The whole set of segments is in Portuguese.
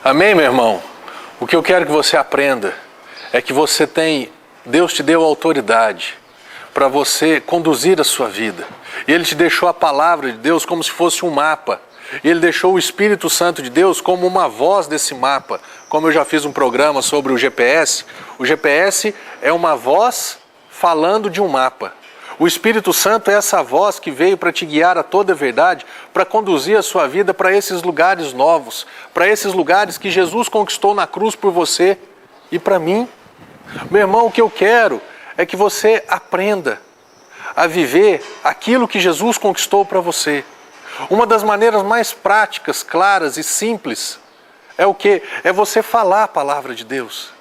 Amém, meu irmão? O que eu quero que você aprenda é que Deus te deu autoridade para você conduzir a sua vida. E Ele te deixou a palavra de Deus como se fosse um mapa. Ele deixou o Espírito Santo de Deus como uma voz desse mapa. Como eu já fiz um programa sobre o GPS é uma voz falando de um mapa. O Espírito Santo é essa voz que veio para te guiar a toda a verdade, para conduzir a sua vida para esses lugares novos, para esses lugares que Jesus conquistou na cruz por você e para mim. Meu irmão, o que eu quero é que você aprenda a viver aquilo que Jesus conquistou para você. Uma das maneiras mais práticas, claras e simples é o quê? É você falar a palavra de Deus.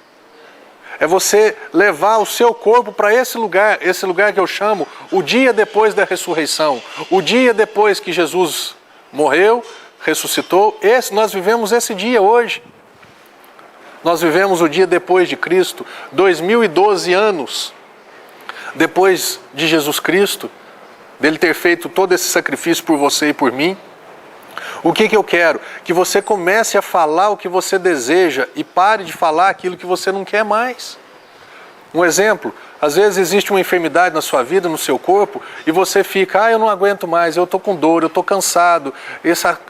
É você levar o seu corpo para esse lugar que eu chamo o dia depois da ressurreição. O dia depois que Jesus morreu, ressuscitou. Nós vivemos esse dia hoje. Nós vivemos o dia depois de Cristo, 2012 anos depois de Jesus Cristo, dele ter feito todo esse sacrifício por você e por mim. O que eu quero? Que você comece a falar o que você deseja e pare de falar aquilo que você não quer mais. Um exemplo, às vezes existe uma enfermidade na sua vida, no seu corpo, e você fica, eu não aguento mais, eu estou com dor, eu estou cansado,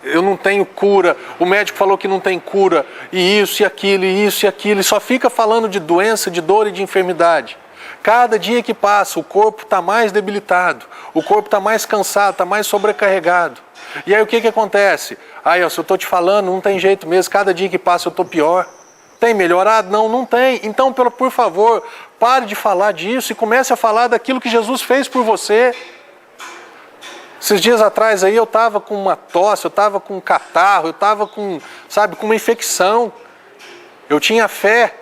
eu não tenho cura, o médico falou que não tem cura, e isso e aquilo, e só fica falando de doença, de dor e de enfermidade. Cada dia que passa, o corpo está mais debilitado, o corpo está mais cansado, está mais sobrecarregado. E aí o que acontece? Se eu estou te falando, não tem jeito mesmo, cada dia que passa eu estou pior. Tem melhorado? Não, não tem. Então, por favor, pare de falar disso e comece a falar daquilo que Jesus fez por você. Esses dias atrás aí eu estava com uma tosse, eu estava com um catarro, eu estava com uma infecção. Eu tinha fé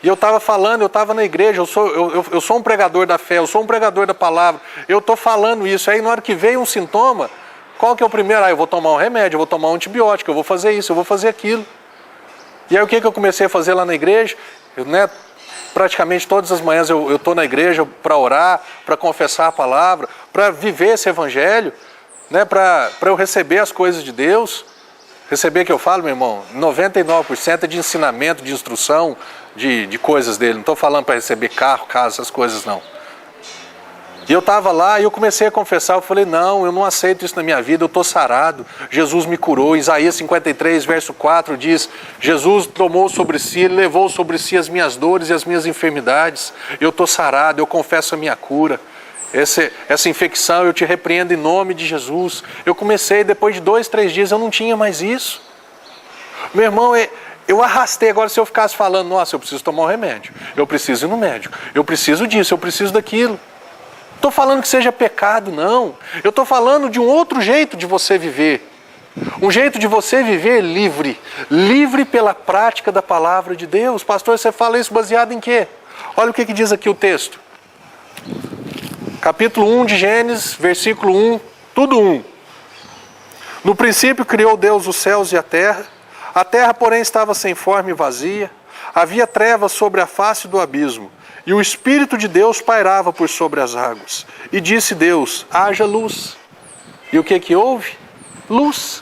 e eu estava falando, eu estava na igreja, eu sou um pregador da fé, eu sou um pregador da palavra, eu estou falando isso. Aí na hora que veio um sintoma, qual que é o primeiro? Eu vou tomar um remédio, eu vou tomar um antibiótico, eu vou fazer isso, eu vou fazer aquilo. E aí o que eu comecei a fazer lá na igreja? Praticamente todas as manhãs eu estou na igreja para orar, para confessar a palavra, para viver esse evangelho, para eu receber as coisas de Deus. Receber que eu falo, meu irmão, 99% é de ensinamento, de instrução, de coisas dele. Não estou falando para receber carro, casa, essas coisas não. E eu estava lá e eu comecei a confessar, eu falei, não, eu não aceito isso na minha vida, eu estou sarado, Jesus me curou. Isaías 53, verso 4 diz, Jesus tomou sobre si, Ele levou sobre si as minhas dores e as minhas enfermidades, eu estou sarado, eu confesso a minha cura. Essa infecção eu te repreendo em nome de Jesus. Eu comecei, depois de 2, 3 dias eu não tinha mais isso. Meu irmão, eu arrastei. Agora se eu ficasse falando, nossa, eu preciso tomar um remédio, eu preciso ir no médico, eu preciso disso, eu preciso daquilo. Estou falando que seja pecado, não. Eu estou falando de um outro jeito de você viver. Um jeito de você viver livre. Livre pela prática da palavra de Deus. Pastor, você fala isso baseado em quê? Olha o que diz aqui o texto. Capítulo 1 de Gênesis, versículo 1, tudo 1. No princípio criou Deus os céus e a terra, porém, estava sem forma e vazia. Havia trevas sobre a face do abismo. E o Espírito de Deus pairava por sobre as águas. E disse Deus, haja luz. E o que houve? Luz.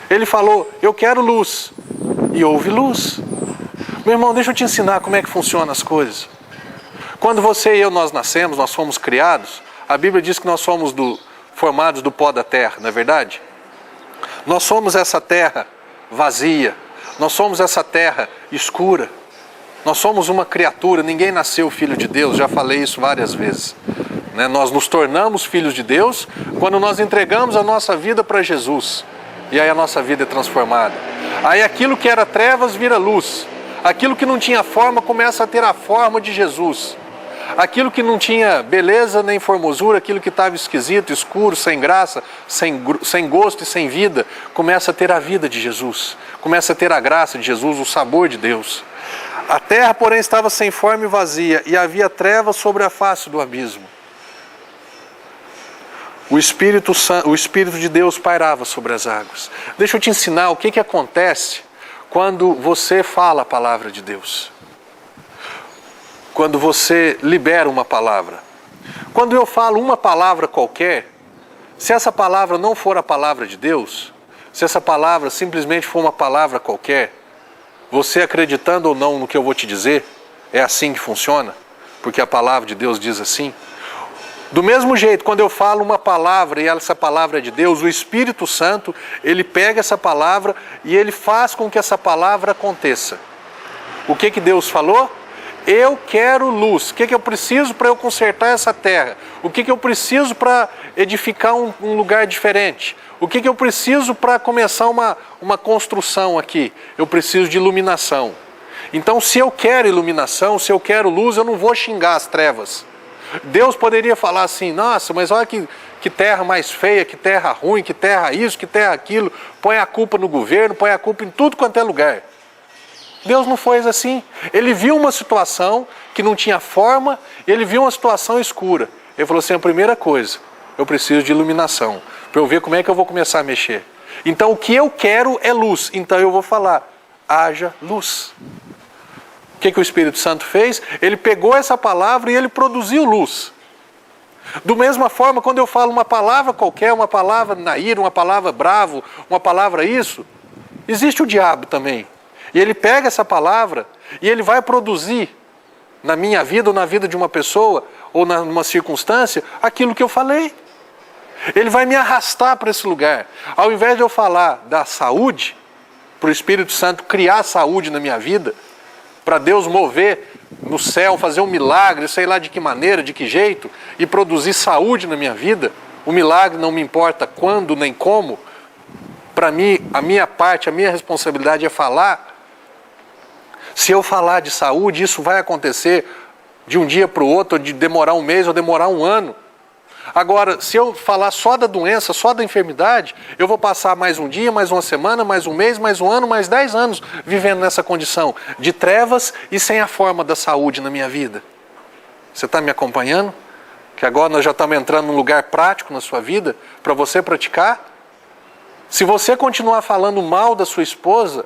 Ele falou, eu quero luz. E houve luz. Meu irmão, deixa eu te ensinar como é que funcionam as coisas. Quando você e eu, nós nascemos, nós fomos criados, a Bíblia diz que nós somos formados do pó da terra, não é verdade? Nós somos essa terra vazia. Nós somos essa terra escura. Nós somos uma criatura, ninguém nasceu filho de Deus, já falei isso várias vezes. Nós nos tornamos filhos de Deus quando nós entregamos a nossa vida para Jesus. E aí a nossa vida é transformada. Aí aquilo que era trevas vira luz. Aquilo que não tinha forma começa a ter a forma de Jesus. Aquilo que não tinha beleza nem formosura, aquilo que estava esquisito, escuro, sem graça, sem gosto e sem vida, começa a ter a vida de Jesus. Começa a ter a graça de Jesus, o sabor de Deus. A terra, porém, estava sem forma e vazia, e havia trevas sobre a face do abismo. O Espírito de Deus pairava sobre as águas. Deixa eu te ensinar o que acontece quando você fala a palavra de Deus. Quando você libera uma palavra. Quando eu falo uma palavra qualquer, se essa palavra não for a palavra de Deus, se essa palavra simplesmente for uma palavra qualquer, você acreditando ou não no que eu vou te dizer, é assim que funciona, porque a palavra de Deus diz assim. Do mesmo jeito, quando eu falo uma palavra e essa palavra é de Deus, o Espírito Santo, ele pega essa palavra e ele faz com que essa palavra aconteça. O que Deus falou? Eu quero luz. O que eu preciso para eu consertar essa terra? O que eu preciso para edificar um lugar diferente? O que eu preciso para começar uma construção aqui? Eu preciso de iluminação. Então, se eu quero iluminação, se eu quero luz, eu não vou xingar as trevas. Deus poderia falar assim, nossa, mas olha que terra mais feia, que terra ruim, que terra isso, que terra aquilo. Põe a culpa no governo, põe a culpa em tudo quanto é lugar. Deus não fez assim. Ele viu uma situação que não tinha forma, ele viu uma situação escura. Ele falou assim, a primeira coisa, eu preciso de iluminação, para eu ver como é que eu vou começar a mexer. Então o que eu quero é luz, então eu vou falar, haja luz. O que o Espírito Santo fez? Ele pegou essa palavra e ele produziu luz. Do mesma forma, quando eu falo uma palavra qualquer, uma palavra na ira, uma palavra bravo, uma palavra isso, existe o diabo também. E ele pega essa palavra e ele vai produzir na minha vida ou na vida de uma pessoa ou numa circunstância aquilo que eu falei. Ele vai me arrastar para esse lugar. Ao invés de eu falar da saúde, para o Espírito Santo criar saúde na minha vida, para Deus mover no céu, fazer um milagre, sei lá de que maneira, de que jeito, e produzir saúde na minha vida, o milagre não me importa quando nem como, para mim, a minha parte, a minha responsabilidade é falar. Se eu falar de saúde, isso vai acontecer de um dia para o outro, de demorar um mês ou demorar um ano. Agora, se eu falar só da doença, só da enfermidade, eu vou passar mais um dia, mais uma semana, mais um mês, mais um ano, mais 10 anos vivendo nessa condição de trevas e sem a forma da saúde na minha vida. Você está me acompanhando? Que agora nós já estamos entrando num lugar prático na sua vida para você praticar. Se você continuar falando mal da sua esposa,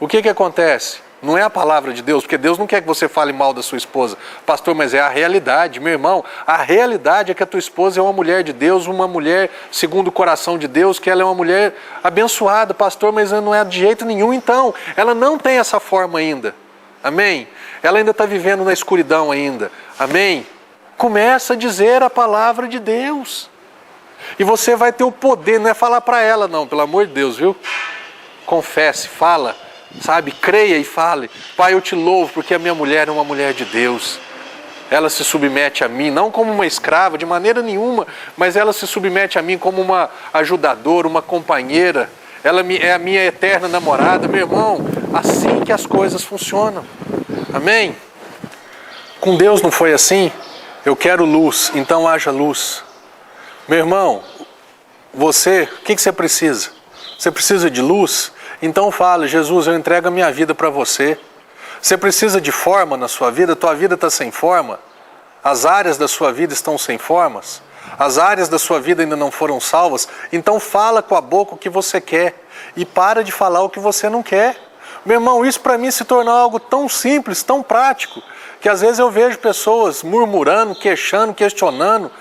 o que acontece? Não é a palavra de Deus, porque Deus não quer que você fale mal da sua esposa. Pastor, mas é a realidade, meu irmão. A realidade é que a tua esposa é uma mulher de Deus, uma mulher segundo o coração de Deus, que ela é uma mulher abençoada. Pastor, mas não é de jeito nenhum, então. Ela não tem essa forma ainda. Amém? Ela ainda está vivendo na escuridão ainda. Amém? Começa a dizer a palavra de Deus. E você vai ter o poder, não é falar para ela não, pelo amor de Deus, viu? Confesse, fala. Sabe, creia e fale, Pai, eu te louvo porque a minha mulher é uma mulher de Deus. Ela se submete a mim, não como uma escrava, de maneira nenhuma, mas ela se submete a mim como uma ajudadora, uma companheira. Ela é a minha eterna namorada, meu irmão, assim que as coisas funcionam. Amém? Com Deus não foi assim? Eu quero luz, então haja luz. Meu irmão, você, o que você precisa? Você precisa de luz? Então fala, Jesus, eu entrego a minha vida para você. Você precisa de forma na sua vida? Tua vida está sem forma? As áreas da sua vida estão sem formas? As áreas da sua vida ainda não foram salvas? Então fala com a boca o que você quer e para de falar o que você não quer. Meu irmão, isso para mim se tornou algo tão simples, tão prático, que às vezes eu vejo pessoas murmurando, queixando, questionando,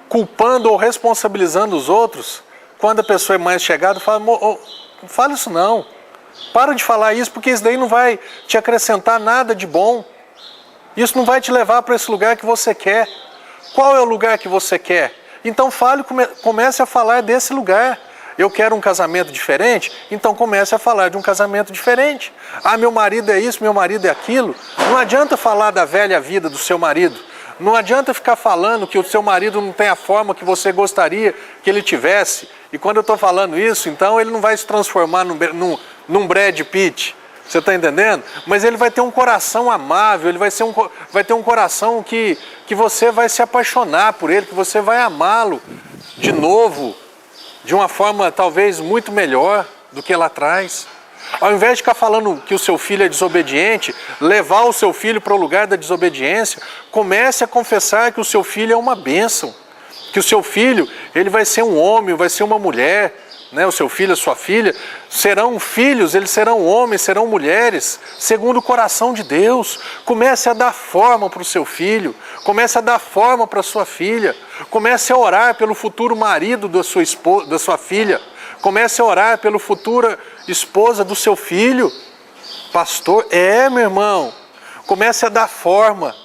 culpando ou responsabilizando os outros. Quando a pessoa é mais chegada, fala, não fala isso não. Para de falar isso, porque isso daí não vai te acrescentar nada de bom. Isso não vai te levar para esse lugar que você quer. Qual é o lugar que você quer? Então fale, comece a falar desse lugar. Eu quero um casamento diferente? Então comece a falar de um casamento diferente. Ah, meu marido é isso, meu marido é aquilo. Não adianta falar da velha vida do seu marido. Não adianta ficar falando que o seu marido não tem a forma que você gostaria que ele tivesse. E quando eu estou falando isso, então ele não vai se transformar num Brad Pitt. Você está entendendo? Mas ele vai ter um coração amável, ele vai ter um coração que você vai se apaixonar por ele, que você vai amá-lo de novo, de uma forma talvez muito melhor do que lá atrás. Ao invés de ficar falando que o seu filho é desobediente, levar o seu filho para o lugar da desobediência, comece a confessar que o seu filho é uma bênção. Que o seu filho, ele vai ser um homem, vai ser uma mulher, né? O seu filho, a sua filha, serão filhos, eles serão homens, serão mulheres, segundo o coração de Deus. Comece a dar forma para o seu filho, comece a dar forma para a sua filha, comece a orar pelo futuro marido da sua filha, comece a orar pela futura esposa do seu filho. Pastor, meu irmão, comece a dar forma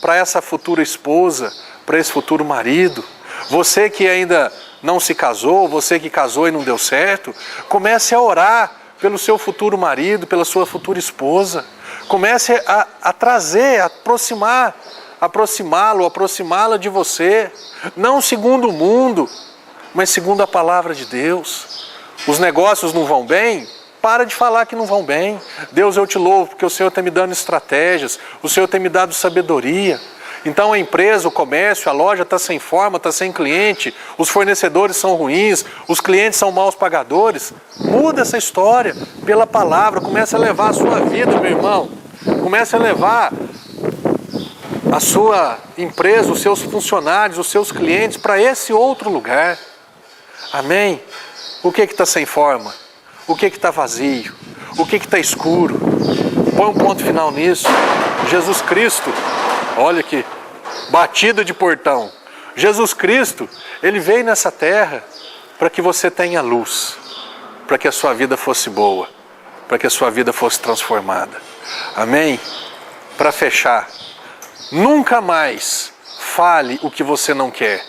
para essa futura esposa, para esse futuro marido. Você que ainda não se casou, você que casou e não deu certo, comece a orar pelo seu futuro marido, pela sua futura esposa. Comece a trazer, a aproximá-lo, aproximá-la de você, não segundo o mundo, mas segundo a palavra de Deus. Os negócios não vão bem? Para de falar que não vão bem. Deus, eu te louvo porque o Senhor está me dando estratégias, o Senhor tem me dado sabedoria. Então a empresa, o comércio, a loja está sem forma, está sem cliente, os fornecedores são ruins, os clientes são maus pagadores. Muda essa história pela palavra, comece a levar a sua vida, meu irmão. Comece a levar a sua empresa, os seus funcionários, os seus clientes para esse outro lugar. Amém? O que está sem forma? O que está vazio? O que está escuro? Põe um ponto final nisso. Jesus Cristo, olha aqui, batida de portão. Jesus Cristo, Ele veio nessa terra para que você tenha luz, para que a sua vida fosse boa, para que a sua vida fosse transformada. Amém? Para fechar, nunca mais fale o que você não quer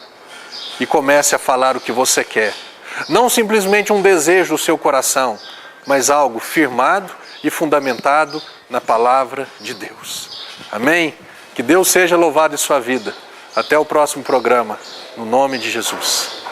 e comece a falar o que você quer. Não simplesmente um desejo do seu coração, mas algo firmado e fundamentado na palavra de Deus. Amém? Que Deus seja louvado em sua vida. Até o próximo programa, no nome de Jesus.